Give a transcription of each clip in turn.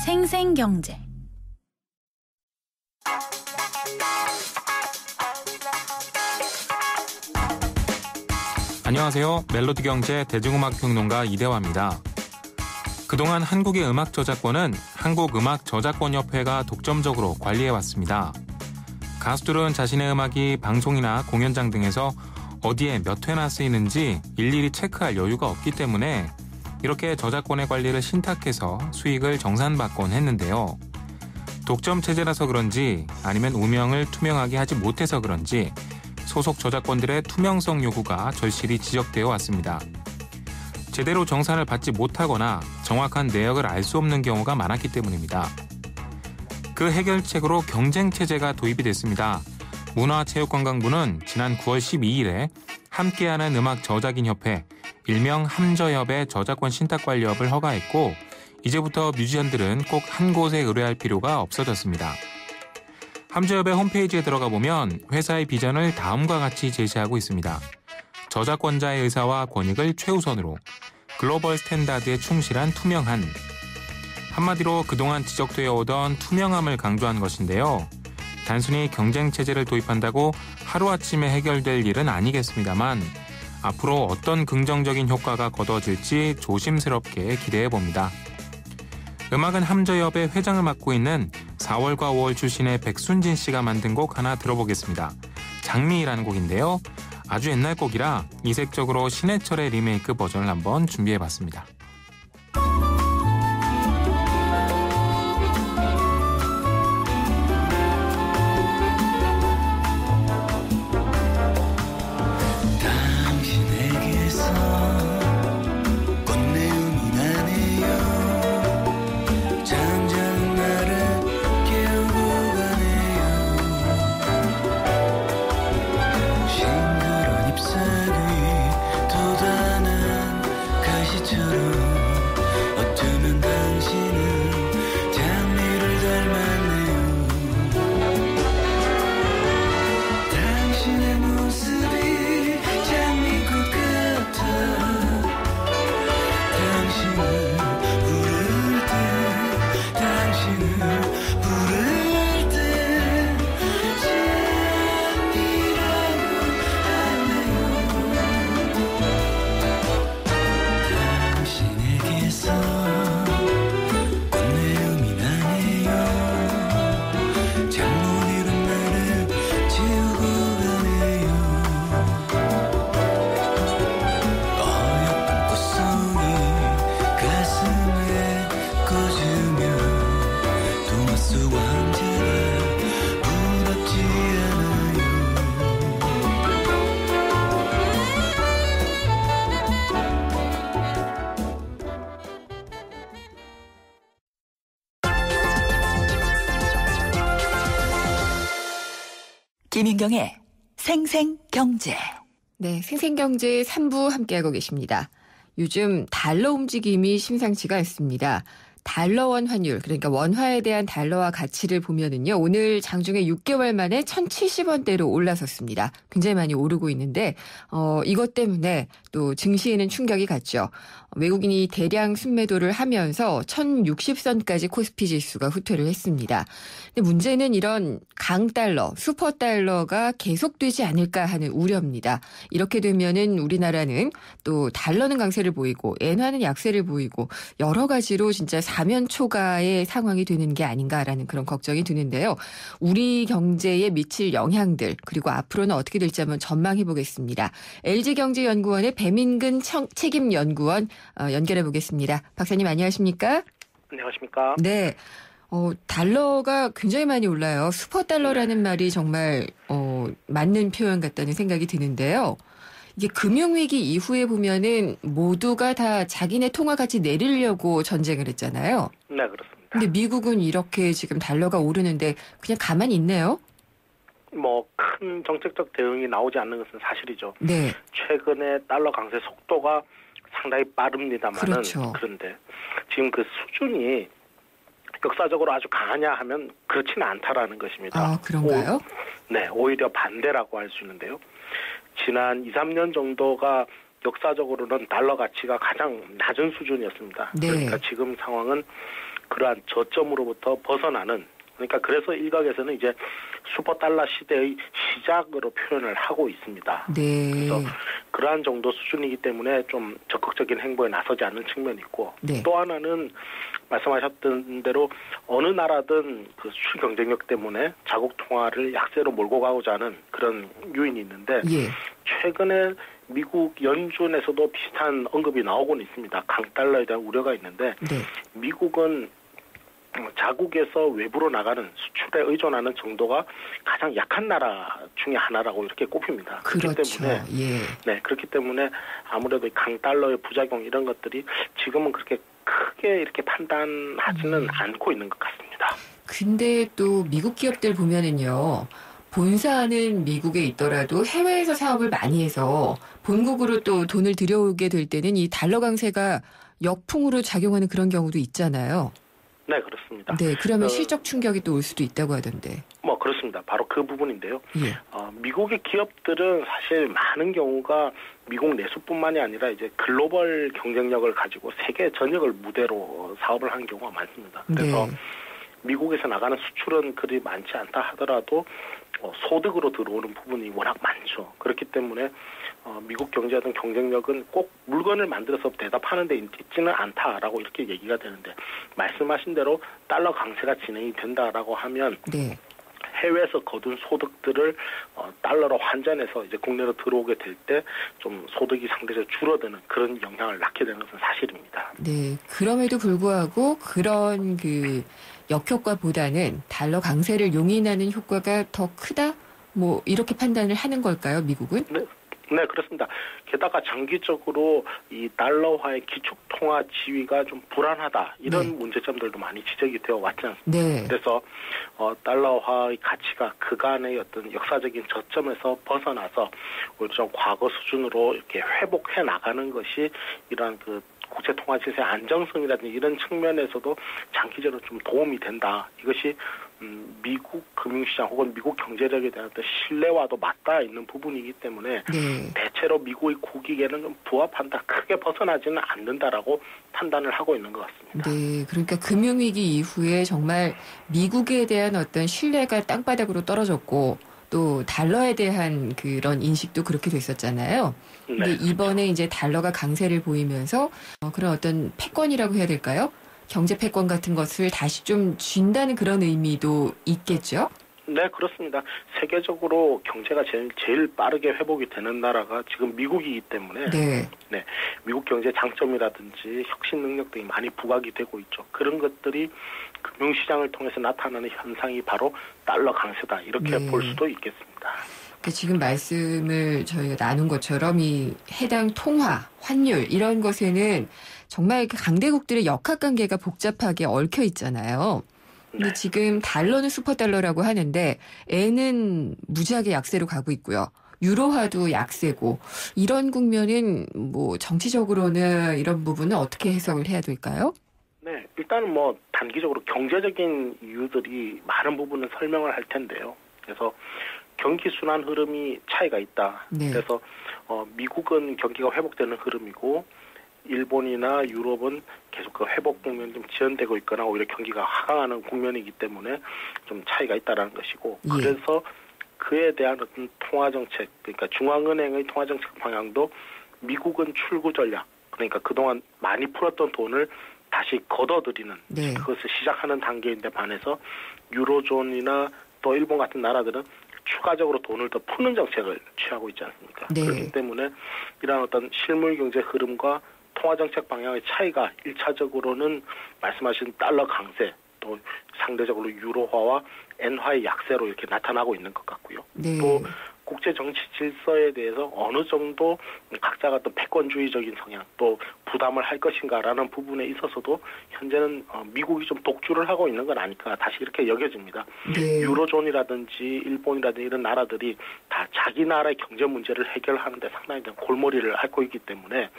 생생경제. 안녕하세요. 멜로디경제 대중음악평론가 이대화입니다. 그동안 한국의 음악 저작권은 한국음악저작권협회가 독점적으로 관리해왔습니다. 가수들은 자신의 음악이 방송이나 공연장 등에서 어디에 몇 회나 쓰이는지 일일이 체크할 여유가 없기 때문에 이렇게 저작권의 관리를 신탁해서 수익을 정산받곤 했는데요. 독점 체제라서 그런지 아니면 우명을 투명하게 하지 못해서 그런지 소속 저작권들의 투명성 요구가 절실히 지적되어 왔습니다. 제대로 정산을 받지 못하거나 정확한 내역을 알 수 없는 경우가 많았기 때문입니다. 그 해결책으로 경쟁체제가 도입이 됐습니다. 문화체육관광부는 지난 9월 12일에 함께하는 음악 저작인 협회, 일명 함저협의 저작권 신탁관리업을 허가했고 이제부터 뮤지션들은 꼭 한 곳에 의뢰할 필요가 없어졌습니다. 함저협의 홈페이지에 들어가 보면 회사의 비전을 다음과 같이 제시하고 있습니다. 저작권자의 의사와 권익을 최우선으로, 글로벌 스탠다드에 충실한 투명한, 한마디로 그동안 지적되어 오던 투명함을 강조한 것인데요. 단순히 경쟁체제를 도입한다고 하루아침에 해결될 일은 아니겠습니다만 앞으로 어떤 긍정적인 효과가 거둬질지 조심스럽게 기대해봅니다. 음악은 함저협의 회장을 맡고 있는 4월과 5월 출신의 백순진 씨가 만든 곡 하나 들어보겠습니다. 장미라는 곡인데요. 아주 옛날 곡이라 이색적으로 신해철의 리메이크 버전을 한번 준비해봤습니다. 김인경의 생생경제. 네, 생생경제 3부 함께하고 계십니다. 요즘 달러 움직임이 심상치가 않습니다. 달러원 환율, 그러니까 원화에 대한 달러와 가치를 보면은요, 오늘 장중에 6개월 만에 1,070원대로 올라섰습니다. 굉장히 많이 오르고 있는데, 이것 때문에 또 증시에는 충격이 갔죠. 외국인이 대량 순매도를 하면서 1,060선까지 코스피 지수가 후퇴를 했습니다. 근데 문제는 이런 강달러, 슈퍼달러가 계속되지 않을까 하는 우려입니다. 이렇게 되면은 우리나라는 또 달러는 강세를 보이고 엔화는 약세를 보이고 여러 가지로 진짜 사면초가의 상황이 되는 게 아닌가라는 그런 걱정이 드는데요. 우리 경제에 미칠 영향들 그리고 앞으로는 어떻게 될지 한번 전망해 보겠습니다. LG경제연구원의 배민근 책임연구원 연결해 보겠습니다. 박사님 안녕하십니까? 안녕하십니까? 네. 달러가 굉장히 많이 올라요. 슈퍼달러라는 말이 정말 맞는 표현 같다는 생각이 드는데요. 이게 금융위기 이후에 보면은 모두가 다 자기네 통화 가치 내리려고 전쟁을 했잖아요. 네, 그렇습니다. 근데 미국은 이렇게 지금 달러가 오르는데 그냥 가만히 있네요. 큰 정책적 대응이 나오지 않는 것은 사실이죠. 네. 최근에 달러 강세 속도가 상당히 빠릅니다만은 그렇죠. 그런데 지금 그 수준이 역사적으로 아주 강하냐 하면 그렇지는 않다라는 것입니다. 아, 그런가요? 네, 오히려 반대라고 할 수 있는데요. 지난 2, 3년 정도가 역사적으로는 달러 가치가 가장 낮은 수준이었습니다. 네. 그러니까 지금 상황은 그러한 저점으로부터 벗어나는, 그러니까 그래서 일각에서는 이제 슈퍼달러 시대의 시작으로 표현을 하고 있습니다. 네. 그래서 그러한 정도 수준이기 때문에 좀 적극적인 행보에 나서지 않는 측면이 있고, 네. 또 하나는 말씀하셨던 대로 어느 나라든 그 수출 경쟁력 때문에 자국 통화를 약세로 몰고 가고자 하는 그런 요인이 있는데, 예. 최근에 미국 연준에서도 비슷한 언급이 나오고는 있습니다. 강달러에 대한 우려가 있는데, 네. 미국은 자국에서 외부로 나가는 수출에 의존하는 정도가 가장 약한 나라 중에 하나라고 이렇게 꼽힙니다. 그렇죠. 그렇기 때문에 예. 그렇기 때문에 아무래도 이 강달러의 부작용 이런 것들이 지금은 그렇게 크게 이렇게 판단하지는 않고 있는 것 같습니다. 근데 또 미국 기업들 보면은요. 본사는 미국에 있더라도 해외에서 사업을 많이 해서 본국으로 또 돈을 들여오게 될 때는 이 달러 강세가 역풍으로 작용하는 그런 경우도 있잖아요. 네, 그렇습니다. 네, 그러면 실적 충격이 또 올 수도 있다고 하던데. 뭐 그렇습니다. 바로 그 부분인데요. 예. 미국의 기업들은 사실 많은 경우가 미국 내수뿐만이 아니라 이제 글로벌 경쟁력을 가지고 세계 전역을 무대로 사업을 하는 경우가 많습니다. 그래서 네. 미국에서 나가는 수출은 그리 많지 않다 하더라도 소득으로 들어오는 부분이 워낙 많죠. 그렇기 때문에 미국 경제에 대한 경쟁력은 꼭 물건을 만들어서 대답하는 데 있지는 않다라고 이렇게 얘기가 되는데, 말씀하신 대로 달러 강세가 진행이 된다라고 하면 네. 해외에서 거둔 소득들을 달러로 환전해서 이제 국내로 들어오게 될 때 좀 소득이 상대적으로 줄어드는 그런 영향을 낳게 되는 것은 사실입니다. 네. 그럼에도 불구하고 그런 그 역효과보다는 달러 강세를 용인하는 효과가 더 크다? 뭐 이렇게 판단을 하는 걸까요, 미국은? 네, 그렇습니다. 게다가 장기적으로 이 달러화의 기축통화 지위가 좀 불안하다, 이런 문제점들도 많이 지적이 되어 왔지 않습니까? 네. 그래서 달러화의 가치가 그간의 어떤 역사적인 저점에서 벗어나서 오히려 좀 과거 수준으로 이렇게 회복해 나가는 것이 이러한 그 국제 통화 질서의 안정성이라든지 이런 측면에서도 장기적으로 좀 도움이 된다. 이것이 미국 금융시장 혹은 미국 경제력에 대한 어떤 신뢰와도 맞닿아 있는 부분이기 때문에 네. 대체로 미국의 국익에는 좀 부합한다, 크게 벗어나지는 않는다라고 판단을 하고 있는 것 같습니다. 네. 그러니까 금융위기 이후에 정말 미국에 대한 어떤 신뢰가 땅바닥으로 떨어졌고 또 달러에 대한 그런 인식도 그렇게 됐었잖아요. 근데 이번에 이제 달러가 강세를 보이면서 그런 어떤 패권이라고 해야 될까요? 경제 패권 같은 것을 다시 좀 쥔다는 그런 의미도 있겠죠? 네, 그렇습니다. 세계적으로 경제가 제일 빠르게 회복이 되는 나라가 지금 미국이기 때문에 네. 미국 경제 장점이라든지 혁신 능력 등이 많이 부각이 되고 있죠. 그런 것들이 금융시장을 통해서 나타나는 현상이 바로 달러 강세다, 이렇게 볼 수도 있겠습니다. 그러니까 지금 말씀을 저희가 나눈 것처럼 이 해당 통화, 환율 이런 것에는 정말 그 강대국들의 역학관계가 복잡하게 얽혀 있잖아요. 근데 지금 달러는 슈퍼달러라고 하는데 엔은 무지하게 약세로 가고 있고요. 유로화도 약세고, 이런 국면은 뭐 정치적으로는 이런 부분은 어떻게 해석을 해야 될까요? 네, 일단은 뭐 단기적으로 경제적인 이유들이 많은 부분은 설명을 할 텐데요. 그래서 경기 순환 흐름이 차이가 있다. 네. 그래서 미국은 경기가 회복되는 흐름이고 일본이나 유럽은 계속 그 회복 국면이 좀 지연되고 있거나 오히려 경기가 하강하는 국면이기 때문에 좀 차이가 있다라는 것이고, 그래서 그에 대한 어떤 통화 정책, 그러니까 중앙은행의 통화 정책 방향도 미국은 출구 전략, 그러니까 그동안 많이 풀었던 돈을 다시 걷어들이는 그것을 시작하는 단계인데 반해서 유로존이나 또 일본 같은 나라들은 추가적으로 돈을 더 푸는 정책을 취하고 있지 않습니까? 그렇기 때문에 이러한 어떤 실물 경제 흐름과 통화정책 방향의 차이가 1차적으로는 말씀하신 달러 강세, 또 상대적으로 유로화와 엔화의 약세로 이렇게 나타나고 있는 것 같고요. 또 국제 정치 질서에 대해서 어느 정도 각자가 어떤 패권주의적인 성향, 또 부담을 할 것인가라는 부분에 있어서도 현재는 미국이 좀 독주를 하고 있는 건 아닐까, 다시 이렇게 여겨집니다. 유로존이라든지 일본이라든지 이런 나라들이 다 자기 나라의 경제 문제를 해결하는 데 상당히 골머리를 앓고 있기 때문에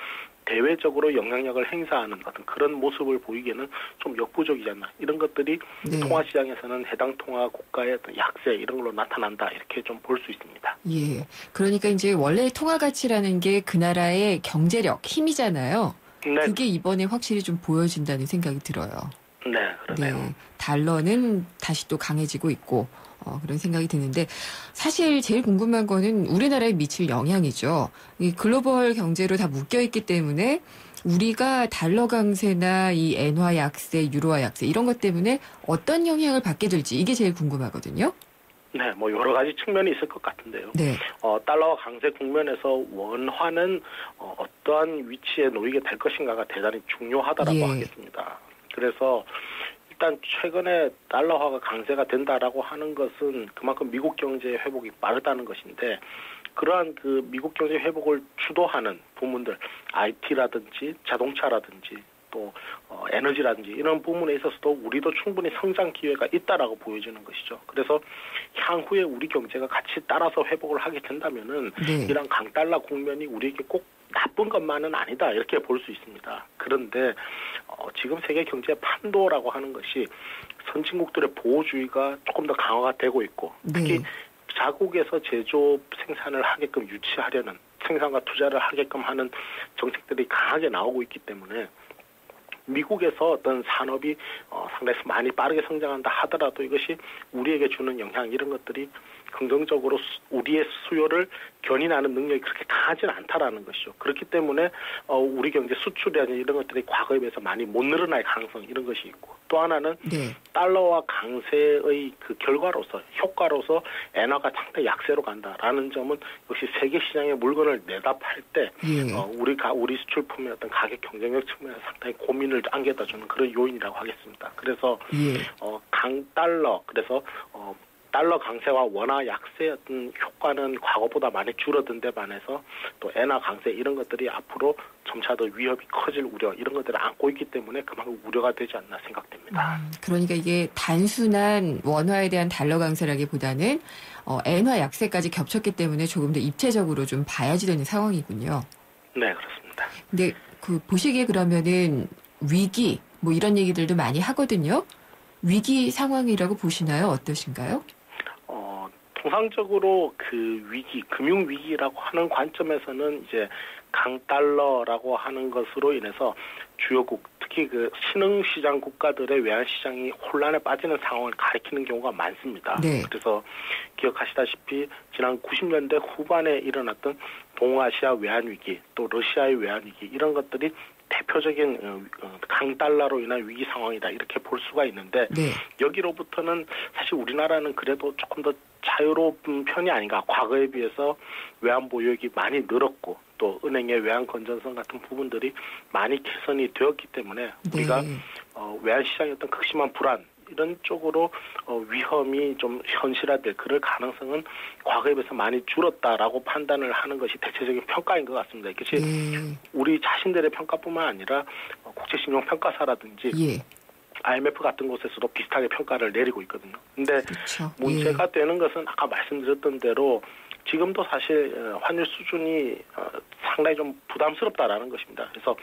대외적으로 영향력을 행사하는 어떤 그런 모습을 보이기에는 좀 역부족이지 않나, 이런 것들이 통화시장에서는 해당 통화 국가의 어떤 약세 이런 걸로 나타난다, 이렇게 좀 볼 수 있습니다. 예, 그러니까 이제 원래 통화 가치라는 게 그 나라의 경제력, 힘이잖아요. 그게 이번에 확실히 좀 보여진다는 생각이 들어요. 네, 그러네요. 네, 달러는 다시 또 강해지고 있고 그런 생각이 드는데 사실 제일 궁금한 거는 우리나라에 미칠 영향이죠. 이 글로벌 경제로 다 묶여 있기 때문에 우리가 달러 강세나 이 엔화 약세, 유로화 약세 이런 것 때문에 어떤 영향을 받게 될지 이게 제일 궁금하거든요. 네, 뭐 여러 가지 측면이 있을 것 같은데요. 네. 달러와 강세 국면에서 원화는 어떠한 위치에 놓이게 될 것인가가 대단히 중요하다라고 예. 하겠습니다. 그래서 일단 최근에 달러화가 강세가 된다라고 하는 것은 그만큼 미국 경제의 회복이 빠르다는 것인데 그러한 그 미국 경제 회복을 주도하는 부문들, IT라든지 자동차라든지 또 에너지라든지 이런 부분에 있어서도 우리도 충분히 성장 기회가 있다라고 보여지는 것이죠. 그래서 향후에 우리 경제가 같이 따라서 회복을 하게 된다면은 네. 이런 강달러 국면이 우리에게 꼭 나쁜 것만은 아니다 이렇게 볼 수 있습니다. 그런데 지금 세계 경제 판도라고 하는 것이 선진국들의 보호주의가 조금 더 강화가 되고 있고 특히 네. 자국에서 제조업 생산을 하게끔 유치하려는 생산과 투자를 하게끔 하는 정책들이 강하게 나오고 있기 때문에 미국에서 어떤 산업이 상당히 많이 빠르게 성장한다 하더라도 이것이 우리에게 주는 영향 이런 것들이 긍정적으로 우리의 수요를 견인하는 능력이 그렇게 강하지는 않다라는 것이죠. 그렇기 때문에 우리 경제 수출이라든지 이런 것들이 과거에 비해서 많이 못 늘어날 가능성 이런 것이 있고 또 하나는 네. 달러와 강세의 그 결과로서 효과로서 엔화가 상당히 약세로 간다라는 점은 역시 세계 시장에 물건을 내다 팔 때 예. 우리 수출품의 어떤 가격 경쟁력 측면에서 상당히 고민을 안겨다 주는 그런 요인이라고 하겠습니다. 그래서 예. 강달러 그래서 달러 강세와 원화 약세의 어떤 효과는 과거보다 많이 줄어든 데 반해서 또 엔화 강세 이런 것들이 앞으로 점차 더 위협이 커질 우려 이런 것들을 안고 있기 때문에 그만큼 우려가 되지 않나 생각됩니다. 그러니까 이게 단순한 원화에 대한 달러 강세라기보다는 엔화 약세까지 겹쳤기 때문에 조금 더 입체적으로 좀 봐야지 되는 상황이군요. 네, 그렇습니다. 근데 그 보시기에 그러면은 위기 뭐 이런 얘기들도 많이 하거든요. 위기 상황이라고 보시나요? 어떠신가요? 통상적으로 그 위기, 금융 위기라고 하는 관점에서는 이제 강달러라고 하는 것으로 인해서 주요국, 특히 그 신흥시장 국가들의 외환시장이 혼란에 빠지는 상황을 가리키는 경우가 많습니다. 네. 그래서 기억하시다시피 지난 90년대 후반에 일어났던 동아시아 외환위기, 또 러시아의 외환위기 이런 것들이 대표적인 강달러로 인한 위기 상황이다 이렇게 볼 수가 있는데 네. 여기로부터는 사실 우리나라는 그래도 조금 더 자유로운 편이 아닌가. 과거에 비해서 외환 보유액이 많이 늘었고 또 은행의 외환 건전성 같은 부분들이 많이 개선이 되었기 때문에 우리가 외환 시장의 어떤 극심한 불안 이런 쪽으로 위험이 좀 현실화될 그럴 가능성은 과거에 비해서 많이 줄었다라고 판단을 하는 것이 대체적인 평가인 것 같습니다. 이것이 우리 자신들의 평가뿐만 아니라 국제신용평가사라든지 예. IMF 같은 곳에서도 비슷하게 평가를 내리고 있거든요. 근데 그렇죠. 문제가 되는 것은 아까 말씀드렸던 대로 지금도 사실 환율 수준이 상당히 좀 부담스럽다라는 것입니다. 그래서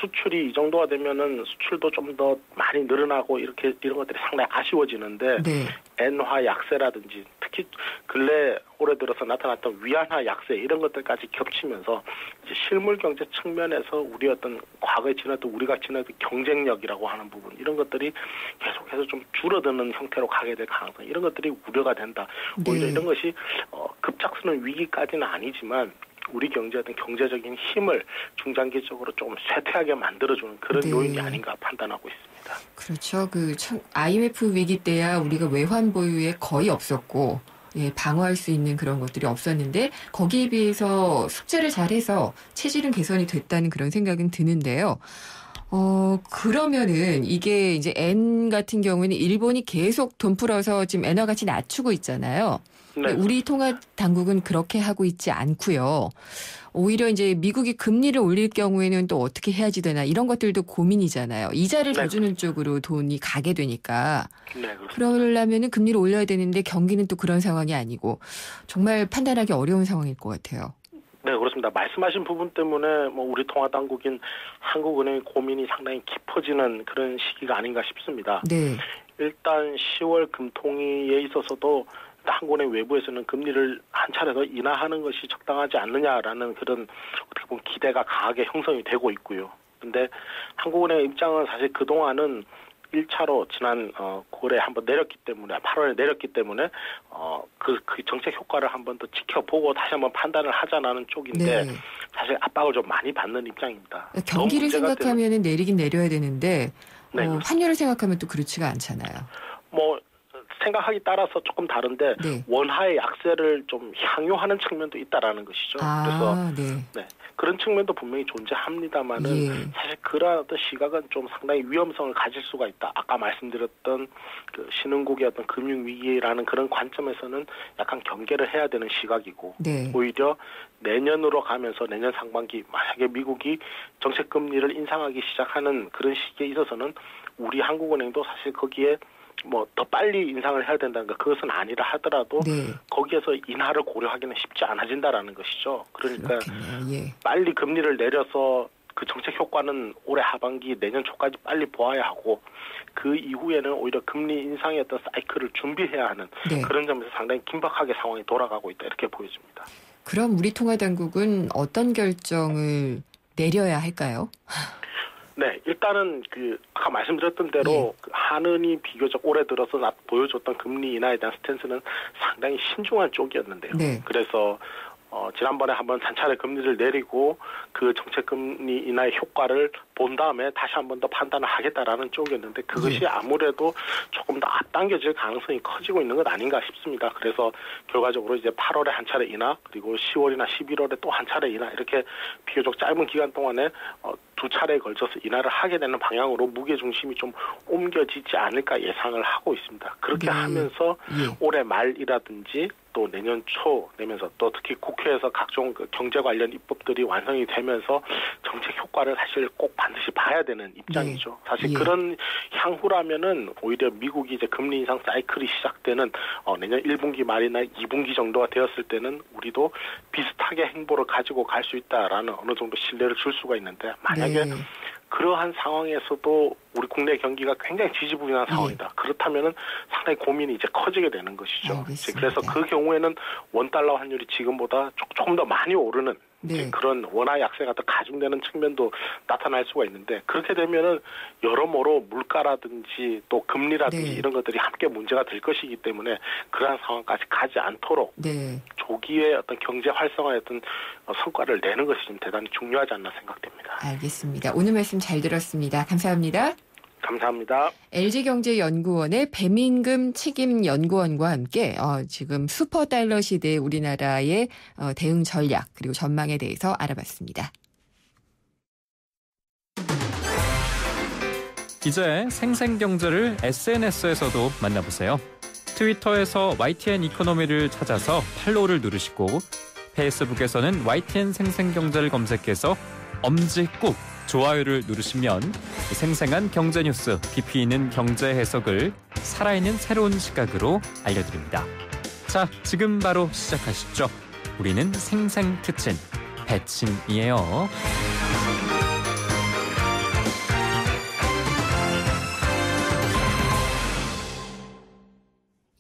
수출이 이 정도가 되면은 수출도 좀 더 많이 늘어나고 이런 것들이 상당히 아쉬워지는데 네. 엔화 약세라든지 특히 근래 올해 들어서 나타났던 위안화 약세 이런 것들까지 겹치면서 이제 실물 경제 측면에서 우리 어떤 과거에 지났던 우리가 지났던 경쟁력이라고 하는 부분 이런 것들이 계속해서 좀 줄어드는 형태로 가게 될 가능성 이런 것들이 우려가 된다. 오히려 이런 것이 급작스러운 위기까지는 아니지만 우리 경제의 어떤 경제적인 힘을 중장기적으로 조금 쇠퇴하게 만들어주는 그런 요인이 아닌가 판단하고 있습니다. 그렇죠. IMF 위기 때야 우리가 외환 보유액 거의 없었고 방어할 수 있는 그런 것들이 없었는데 거기에 비해서 숙제를 잘해서 체질은 개선이 됐다는 그런 생각은 드는데요. 그러면은 이게 이제 엔 같은 경우에는 일본이 계속 돈 풀어서 지금 엔화 가치 낮추고 있잖아요. 네. 우리 통화 당국은 그렇게 하고 있지 않고요. 오히려 이제 미국이 금리를 올릴 경우에는 또 어떻게 해야지 되나 이런 것들도 고민이잖아요. 이자를 더 주는 쪽으로 돈이 가게 되니까. 네, 그러려면은 금리를 올려야 되는데 경기는 또 그런 상황이 아니고 정말 판단하기 어려운 상황일 것 같아요. 네, 그렇습니다. 말씀하신 부분 때문에 우리 통화 당국인 한국은행의 고민이 상당히 깊어지는 그런 시기가 아닌가 싶습니다. 네. 일단 10월 금통위에 있어서도 한국은행 외부에서는 금리를 한 차례 더 인하하는 것이 적당하지 않느냐라는 그런 어떻게 보면 기대가 강하게 형성이 되고 있고요. 근데 한국은행의 입장은 사실 그동안은 1차로 지난 9월에 한번 내렸기 때문에 8월에 내렸기 때문에 그 정책 효과를 한번 더 지켜보고 다시 한번 판단을 하자라는 쪽인데 네. 사실 압박을 좀 많이 받는 입장입니다. 경기를 생각하면 내리긴 내려야 되는데 네, 환율을 생각하면 또 그렇지가 않잖아요. 뭐 생각하기 따라서 조금 다른데 네. 원화의 약세를 좀 향유하는 측면도 있다라는 것이죠. 그래서 네, 그런 측면도 분명히 존재합니다만은 예. 사실 그런 어떤 시각은 좀 상당히 위험성을 가질 수가 있다. 아까 말씀드렸던 그 신흥국의 어떤 금융 위기라는 그런 관점에서는 약간 경계를 해야 되는 시각이고 네. 오히려 내년으로 가면서 내년 상반기 만약에 미국이 정책 금리를 인상하기 시작하는 그런 시기에 있어서는 우리 한국은행도 사실 거기에 뭐 더 빨리 인상을 해야 된다는 것 그것은 아니라 하더라도 네. 거기에서 인하를 고려하기는 쉽지 않아진다라는 것이죠. 그러니까 예. 빨리 금리를 내려서 그 정책 효과는 올해 하반기 내년 초까지 빨리 보아야 하고 그 이후에는 오히려 금리 인상의 어떤 사이클을 준비해야 하는 네. 그런 점에서 상당히 긴박하게 상황이 돌아가고 있다 이렇게 보여집니다. 그럼 우리 통화당국은 어떤 결정을 내려야 할까요? 네, 일단은 아까 말씀드렸던 대로 예. 그 한은이 비교적 올해 들어서 보여줬던 금리 인하에 대한 스탠스는 상당히 신중한 쪽이었는데요. 네. 그래서 지난번에 한번 단차례 금리를 내리고 그 정책 금리 인하의 효과를 본 다음에 다시 한번 더 판단을 하겠다라는 쪽이었는데 그것이 아무래도 조금 더 앞당겨질 가능성이 커지고 있는 것 아닌가 싶습니다. 그래서 결과적으로 이제 8월에 한 차례 인하 그리고 10월이나 11월에 또 한 차례 인하 이렇게 비교적 짧은 기간 동안에 두 차례에 걸쳐서 인하를 하게 되는 방향으로 무게중심이 좀 옮겨지지 않을까 예상을 하고 있습니다. 그렇게 네. 하면서 예. 올해 말이라든지 또 내년 초 되면서 또 특히 국회에서 각종 그 경제 관련 입법들이 완성이 되면서 정책 효과를 사실 꼭 반드시 봐야 되는 입장이죠. 네. 사실 예. 그런 향후라면은 오히려 미국이 이제 금리 인상 사이클이 시작되는 내년 1분기 말이나 2분기 정도가 되었을 때는 우리도 비슷하게 행보를 가지고 갈 수 있다라는 어느 정도 신뢰를 줄 수가 있는데 만약에 네. 그러한 상황에서도 우리 국내 경기가 굉장히 지지부진한 상황이다. 그렇다면은 상당히 고민이 이제 커지게 되는 것이죠. 알겠습니다. 그래서 그 경우에는 원달러 환율이 지금보다 조금 더 많이 오르는 네. 그런 원화 약세가 더 가중되는 측면도 나타날 수가 있는데 그렇게 되면은 여러모로 물가라든지 또 금리라든지 네. 이런 것들이 함께 문제가 될 것이기 때문에 그러한 상황까지 가지 않도록 네. 조기에 어떤 경제 활성화의 어떤 성과를 내는 것이 좀 대단히 중요하지 않나 생각됩니다. 알겠습니다. 오늘 말씀 잘 들었습니다. 감사합니다. 감사합니다. LG경제연구원의 배민금 책임연구원과 함께 지금 슈퍼달러 시대 우리나라의 대응 전략 그리고 전망에 대해서 알아봤습니다. 이제 생생경제를 SNS에서도 만나보세요. 트위터에서 YTN 이코노미를 찾아서 팔로우를 누르시고 페이스북에서는 YTN 생생경제를 검색해서 엄지 꾹 좋아요를 누르시면 생생한 경제뉴스, 깊이 있는 경제 해석을 살아있는 새로운 시각으로 알려드립니다. 자, 지금 바로 시작하시죠. 우리는 생생특친, 배친이에요.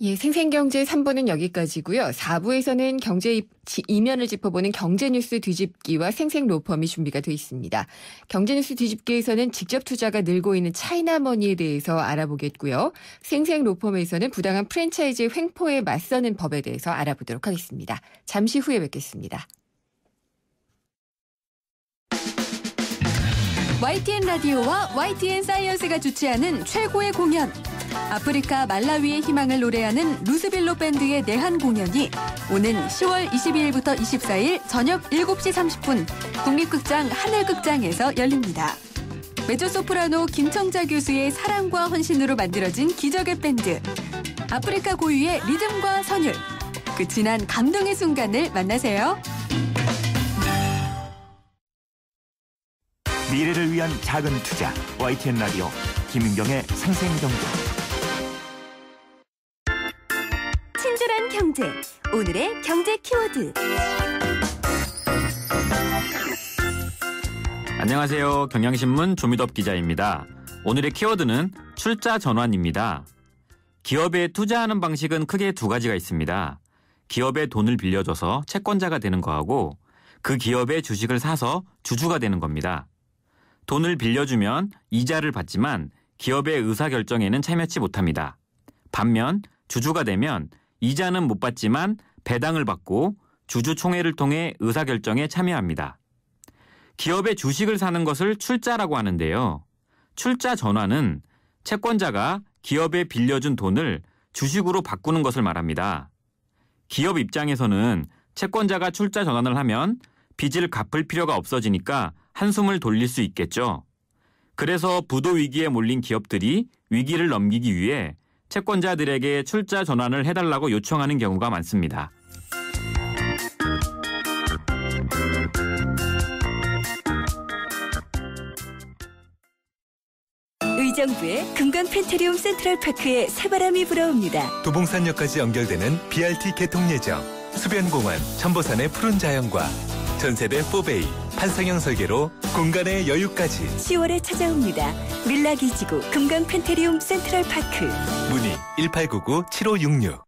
예, 생생경제 3부는 여기까지고요. 4부에서는 경제 이면을 짚어보는 경제뉴스 뒤집기와 생생로펌이 준비가 되어 있습니다. 경제뉴스 뒤집기에서는 직접 투자가 늘고 있는 차이나머니에 대해서 알아보겠고요. 생생로펌에서는 부당한 프랜차이즈 횡포에 맞서는 법에 대해서 알아보도록 하겠습니다. 잠시 후에 뵙겠습니다. YTN 라디오와 YTN 사이언스가 주최하는 최고의 공연. 아프리카 말라위의 희망을 노래하는 루스빌로 밴드의 내한 공연이 오는 10월 22일부터 24일 저녁 7시 30분 국립극장 하늘극장에서 열립니다. 메조소프라노 김청자 교수의 사랑과 헌신으로 만들어진 기적의 밴드. 아프리카 고유의 리듬과 선율. 그 진한 감동의 순간을 만나세요. 미래를 위한 작은 투자 YTN 라디오 김윤경의 생생경제. 친절한 경제. 오늘의 경제 키워드. 안녕하세요. 경향신문 조미덕 기자입니다. 오늘의 키워드는 출자 전환입니다. 기업에 투자하는 방식은 크게 두 가지가 있습니다. 기업에 돈을 빌려줘서 채권자가 되는 거하고 그 기업의 주식을 사서 주주가 되는 겁니다. 돈을 빌려주면 이자를 받지만 기업의 의사결정에는 참여치 못합니다. 반면 주주가 되면 이자는 못 받지만 배당을 받고 주주총회를 통해 의사결정에 참여합니다. 기업의 주식을 사는 것을 출자라고 하는데요. 출자 전환은 채권자가 기업에 빌려준 돈을 주식으로 바꾸는 것을 말합니다. 기업 입장에서는 채권자가 출자 전환을 하면 빚을 갚을 필요가 없어지니까 한숨을 돌릴 수 있겠죠. 그래서 부도 위기에 몰린 기업들이 위기를 넘기기 위해 채권자들에게 출자 전환을 해달라고 요청하는 경우가 많습니다. 의정부의 금강 펜테리움 센트럴파크에 새바람이 불어옵니다. 도봉산역까지 연결되는 BRT 개통 예정. 수변공원, 천보산의 푸른 자연과 전세대 4베이, 판상형 설계로 공간의 여유까지. 10월에 찾아옵니다. 밀라기지구 금강 펜테리움 센트럴파크. 문의 1899-7566.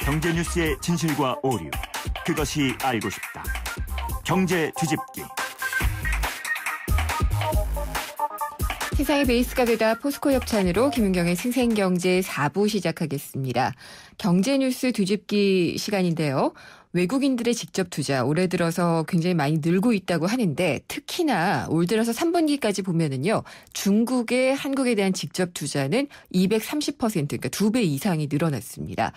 경제 뉴스의 진실과 오류. 그것이 알고 싶다. 경제 뒤집기. 세상의 베이스가 되다 포스코 협찬으로 김은경의 생생경제 4부 시작하겠습니다. 경제뉴스 뒤집기 시간인데요. 외국인들의 직접 투자 올해 들어서 굉장히 많이 늘고 있다고 하는데 특히나 올 들어서 3분기까지 보면은요. 중국의 한국에 대한 직접 투자는 230% 그러니까 2배 이상이 늘어났습니다.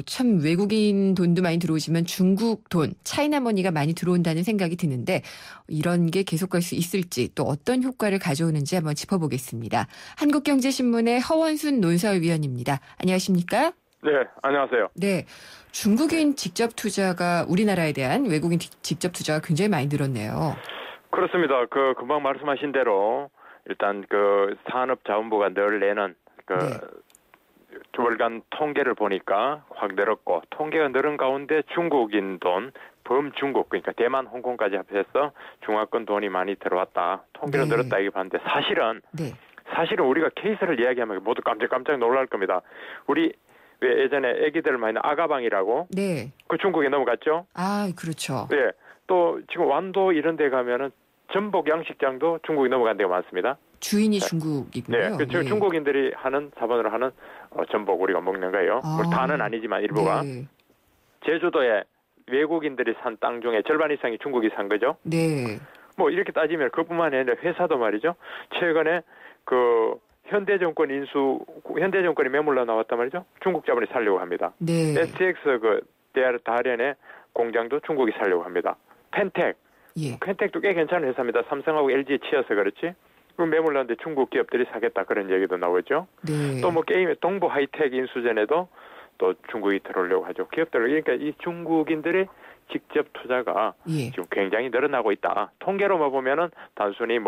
참 외국인 돈도 많이 들어오지만 중국 돈, 차이나머니가 많이 들어온다는 생각이 드는데 이런 게 계속갈 수 있을지 또 어떤 효과를 가져오는지 한번 짚어보겠습니다. 한국경제신문의 허원순 논설위원입니다. 안녕하십니까? 네, 안녕하세요. 네, 중국인 직접 투자가 우리나라에 대한 외국인 직접 투자가 굉장히 많이 늘었네요. 그렇습니다. 금방 말씀하신 대로 일단 산업자원부가 늘 내는 월간 통계를 보니까 확 늘었고 통계가 늘은 가운데 중국인 돈, 범중국 그러니까 대만, 홍콩까지 합해서 중화권 돈이 많이 들어왔다. 통계로 늘었다 이게 봤는데 사실은 우리가 케이스를 이야기하면 모두 깜짝 놀랄 겁니다. 우리 왜 예전에 애기들 많이 아가방이라고 그 중국에 넘어갔죠? 아, 그렇죠. 네. 또 지금 완도 이런 데 가면은 전복 양식장도 중국이 넘어간 데가 많습니다. 주인이 중국이고요. 네. 그렇죠. 중국인들이 하는 자본으로 하는 전복 우리가 먹는 거예요. 다는 아니지만 일부가. 제주도에 외국인들이 산 땅 중에 절반 이상이 중국이 산 거죠. 네. 뭐 이렇게 따지면 그뿐만 아니라 회사도 말이죠. 최근에 현대정권이 매물로 나왔단 말이죠. 중국 자본이 살려고 합니다. 네. STX 다련의 공장도 중국이 살려고 합니다. 펜텍도 꽤 괜찮은 회사입니다. 삼성하고 LG에 치여서 그렇지. 그 매물 나왔는데 중국 기업들이 사겠다 그런 얘기도 나오죠. 네. 또 뭐 게임의 동부 하이텍 인수전에도 또 중국이 들어오려고 하죠. 기업들 그러니까 이 중국인들의 직접 투자가 지금 굉장히 늘어나고 있다. 통계로만 보면은 단순히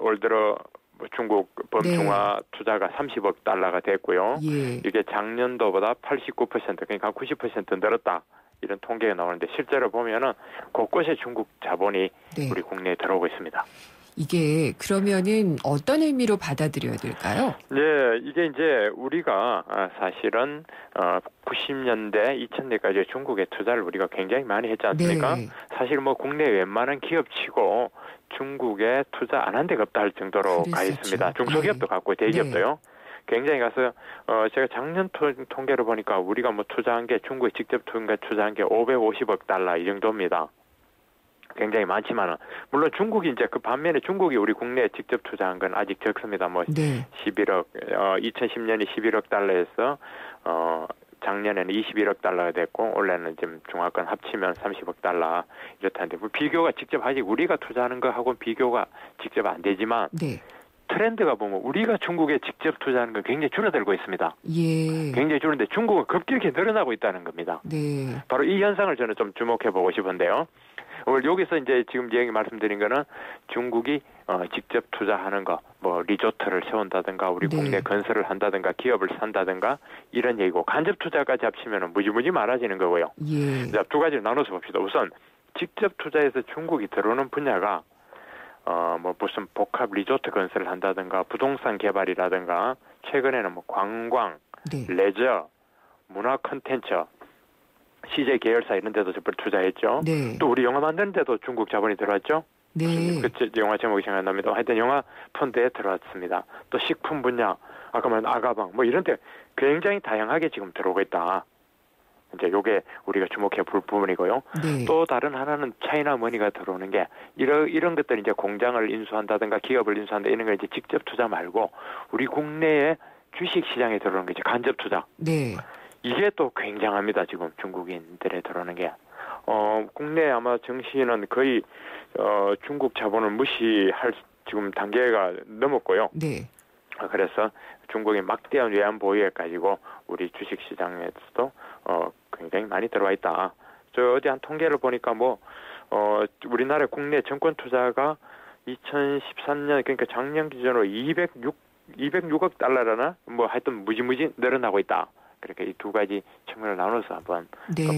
올 들어 중국 범중화 투자가 30억 달러가 됐고요. 이게 작년도보다 89% 그러니까 90% 늘었다. 이런 통계가 나오는데 실제로 보면은 곳곳에 중국 자본이 우리 국내에 들어오고 있습니다. 이게 그러면은 어떤 의미로 받아들여야 될까요? 네, 이게 이제 우리가 사실은 90년대, 2000년대까지 중국에 투자를 우리가 굉장히 많이 했지 않습니까? 사실 국내 웬만한 기업치고 중국에 투자 안 한 데가 없다 할 정도로 가 있습니다. 중소기업도 갖고 대기업도요. 굉장히 가서 제가 작년 통계로 보니까 우리가 투자한 게 중국에 직접 투자한 게 550억 달러 이 정도입니다. 굉장히 많지만은 물론 중국이 이제 그 반면에 중국이 우리 국내에 직접 투자한 건 아직 적습니다. 11억 2010년이 11억 달러에서 작년에는 21억 달러가 됐고 올해는 지금 중화권 합치면 30억 달러 이렇다는데 비교가 직접 아직 우리가 투자하는 거하고는 비교가 직접 안 되지만 트렌드가 보면 우리가 중국에 직접 투자하는 건 굉장히 줄어들고 있습니다. 굉장히 줄었는데 중국은 급격히 늘어나고 있다는 겁니다. 바로 이 현상을 저는 좀 주목해 보고 싶은데요. 오늘 여기서 이제 지금 얘기 말씀드린 거는 중국이 직접 투자하는 거, 리조트를 세운다든가 우리 국내 건설을 한다든가 기업을 산다든가 이런 얘기고 간접 투자까지 합치면 무지무지 많아지는 거고요. 자, 두 가지를 나눠서 봅시다. 우선 직접 투자해서 중국이 들어오는 분야가 무슨 복합 리조트 건설을 한다든가 부동산 개발이라든가 최근에는 관광, 레저, 문화 콘텐츠 CJ 계열사 이런 데도 투자했죠. 또 우리 영화 만드는 데도 중국 자본이 들어왔죠. 네. 그 영화 제목이 생각납니다. 하여튼 영화 펀드에 들어왔습니다. 또 식품 분야, 아까 말한 아가방 뭐 이런 데 굉장히 다양하게 지금 들어오고 있다. 이제 요게 우리가 주목해 볼 부분이고요. 네. 또 다른 하나는 차이나 머니가 들어오는 게 이런 것들 이제 공장을 인수한다든가 기업을 인수한다 이런 거 이제 직접 투자 말고 우리 국내에 주식 시장에 들어오는 게 이제 간접 투자. 네. 이게 또 굉장합니다. 지금 중국인들에 들어오는 게. 국내 아마 증시는 거의 중국 자본을 무시할 지금 단계가 넘었고요. 네. 그래서 중국이 막대한 외환 보유액 가지고 우리 주식 시장에서도 굉장히 많이 들어와 있다. 저 어디 한 통계를 보니까 우리나라 국내 정권 투자가 2013년 그러니까 작년 기준으로 206억 달러라나 하여튼 무지무지 늘어나고 있다. 그렇게 이 두 가지 측면을 나눠서 한번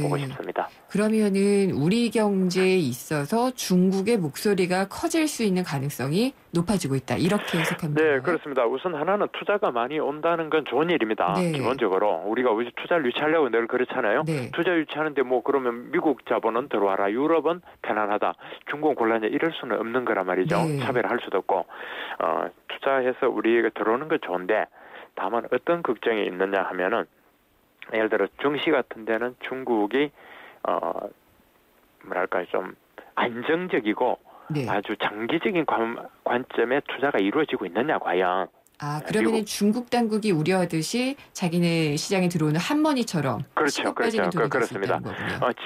보고 싶습니다. 그러면은 우리 경제에 있어서 중국의 목소리가 커질 수 있는 가능성이 높아지고 있다. 이렇게 해석합니다. 네, 그렇습니다. 우선 하나는 투자가 많이 온다는 건 좋은 일입니다. 네. 기본적으로 우리가 투자를 유치하려고 늘 그렇잖아요. 네. 투자 유치하는데 그러면 미국 자본은 들어와라, 유럽은 편안하다, 중국은 곤란해 이럴 수는 없는 거란 말이죠. 네. 차별할 수도 없고 투자해서 우리에게 들어오는 건 좋은데 다만 어떤 걱정이 있느냐 하면은 예를 들어 증시 같은 데는 중국이 좀 안정적이고 네. 아주 장기적인 관점에 투자가 이루어지고 있느냐 과연. 그러면은 중국 당국이 우려하듯이 자기네 시장에 들어오는 한머니처럼 치고 빠지는 돈이 그렇습니다.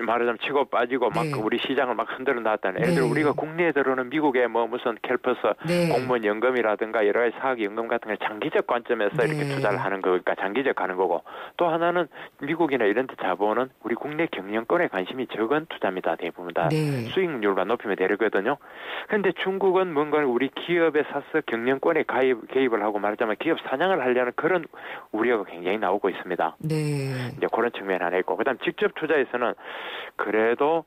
말하자면 치고 빠지고 네. 막 우리 시장을 막 흔들어 놨다는. 예를 네. 들어 우리가 국내에 들어오는 미국의 무슨 캘퍼스 네. 공무원 연금이라든가 여러 가지 사학연금 같은 걸 장기적 관점에서 네. 이렇게 투자를 하는 거니까 장기적 가는 거고 또 하나는 미국이나 이런 데 자본은 우리 국내 경영권에 관심이 적은 투자입니다. 대부분 다 네. 수익률만 높이면 되거든요. 그런데 중국은 뭔가 우리 기업에 사서 경영권에 개입을 하고 말하자면 기업 사냥을 하려는 그런 우려가 굉장히 나오고 있습니다. 네. 이제 그런 측면 하나 있고, 그다음 직접 투자에서는 그래도